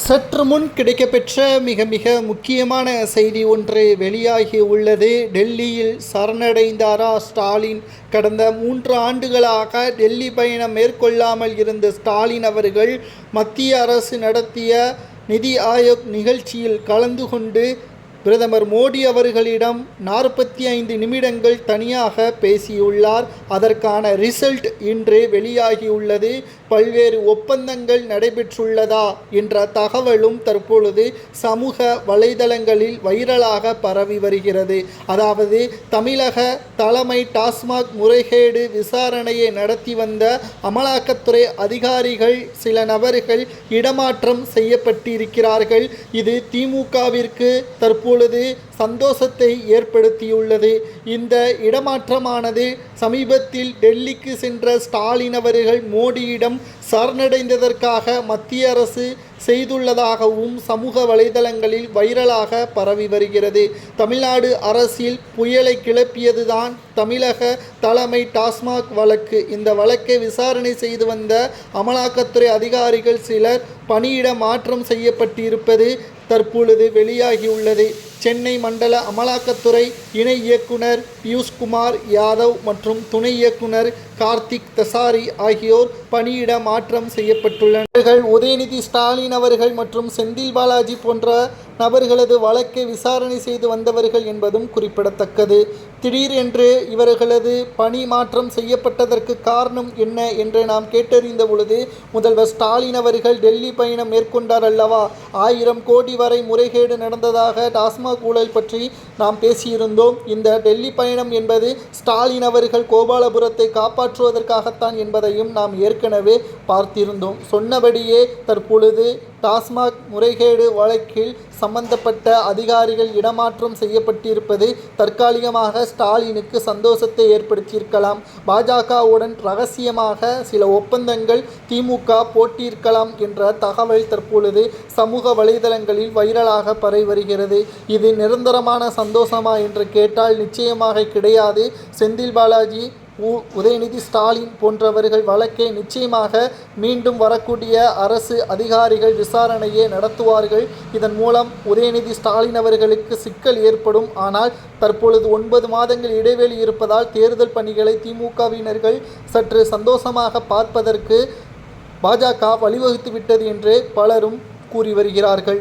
சற்று முன் கிடைக்கப்பெற்ற மிக மிக முக்கியமான செய்தி ஒன்று வெளியாகி உள்ளது. டெல்லியில் சரணடைந்தாரா ஸ்டாலின்? கடந்த 3 ஆண்டுகளாக டெல்லி பயணம் மேற்கொள்ளாமல் இருந்த ஸ்டாலின் அவர்கள் மத்திய அரசு நடத்திய நிதி ஆயோக் நிகழ்ச்சியில் கலந்து கொண்டு பிரதமர் மோடி அவர்களிடம் 45 நிமிடங்கள் தனியாக பேசியுள்ளார். அதற்கான ரிசல்ட் இன்று வெளியாகியுள்ளது. பல்வேறு ஒப்பந்தங்கள் நடைபெற்றுள்ளதா என்ற தகவலும் தற்பொழுது சமூக வலைதளங்களில் வைரலாக பரவி வருகிறது. அதாவது தமிழக தலைமை டாஸ்மாக் முறைகேடு விசாரணையை நடத்தி வந்த அமலாக்கத்துறை அதிகாரிகள் சில நபர்கள் இடமாற்றம் செய்யப்பட்டிருக்கிறார்கள். இது திமுகவிற்கு தற்பொழுது சந்தோஷத்தை ஏற்படுத்தியுள்ளது. இந்த இடமாற்றமானது சமீபத்தில் டெல்லிக்கு சென்ற ஸ்டாலின் அவர்கள் மோடியிடம் சரணடைந்ததற்காக மத்திய அரசு செய்துள்ளதாகவும் சமூக வலைதளங்களில் வைரலாக பரவி வருகிறது. தமிழ்நாடு அரசில் புயலை கிளப்பியதுதான் தமிழக தலைமை டாஸ்மாக் வழக்கு. இந்த வழக்கை விசாரணை செய்து வந்த அமலாக்கத்துறை அதிகாரிகள் சிலர் பணியிட மாற்றம் செய்யப்பட்டிருப்பது தற்பொழுது வெளியாகியுள்ளது. சென்னை மண்டல அமலாக்கத்துறை இணை இயக்குனர் பியூஷ்குமார் யாதவ் மற்றும் துணை இயக்குனர் கார்த்திக் தசாரி ஆகியோர் பணியிட மாற்றம் செய்யப்பட்டுள்ளனர். உதயநிதி ஸ்டாலின் அவர்கள் மற்றும் செந்தில் பாலாஜி போன்ற நபர்களது வழக்கை விசாரணை செய்து வந்தவர்கள் என்பதும் குறிப்பிடத்தக்கது. திடீரென்று இவர்களது பணி மாற்றம் செய்யப்பட்டதற்கு காரணம் என்ன என்று நாம் கேட்டறிந்த பொழுது, முதல்வர் ஸ்டாலின் அவர்கள் டெல்லி பயணம் மேற்கொண்டார் அல்லவா, 1000 கோடி வரை முறைகேடு நடந்ததாக டாஸ்மாக் ஊழல் பற்றி நாம் பேசியிருந்தோம். இந்த டெல்லி பயணம் என்பது ஸ்டாலின் அவர்கள் கோபாலபுரத்தை காப்பாற்றுவதற்காகத்தான் என்பதையும் நாம் ஏற்கனவே பார்த்திருந்தோம். சொன்னபடியே தற்பொழுது டாஸ்மாக் முறைகேடு வழக்கில் சம்பந்தப்பட்ட அதிகாரிகள் இடமாற்றம் செய்யப்பட்டிருப்பது தற்காலிகமாக ஸ்டாலினுக்கு சந்தோஷத்தை ஏற்படுத்தியிருக்கலாம். பாஜகவுடன் ரகசியமாக சில ஒப்பந்தங்கள் திமுக போட்டியிருக்கலாம் என்ற தகவல் தற்பொழுது சமூக வலைதளங்களில் வைரலாக பரவி வருகிறது. இது நிரந்தரமான சந்தோஷமா என்று கேட்டால் நிச்சயமாக கிடையாது. செந்தில் பாலாஜி, உதயநிதி ஸ்டாலின் போன்றவர்கள் வழக்கை நிச்சயமாக மீண்டும் வரக்கூடிய அரசு அதிகாரிகள் விசாரணையை நடத்துவார்கள். இதன் மூலம் உதயநிதி ஸ்டாலின் அவர்களுக்கு சிக்கல் ஏற்படும். ஆனால் தற்பொழுது 9 மாதங்கள் இடைவெளி இருப்பதால் தேர்தல் பணிகளை திமுகவினர்கள் சற்று சந்தோஷமாக பார்ப்பதற்கு பாஜக வழிவகுத்துவிட்டது என்று பலரும் கூறி வருகிறார்கள்.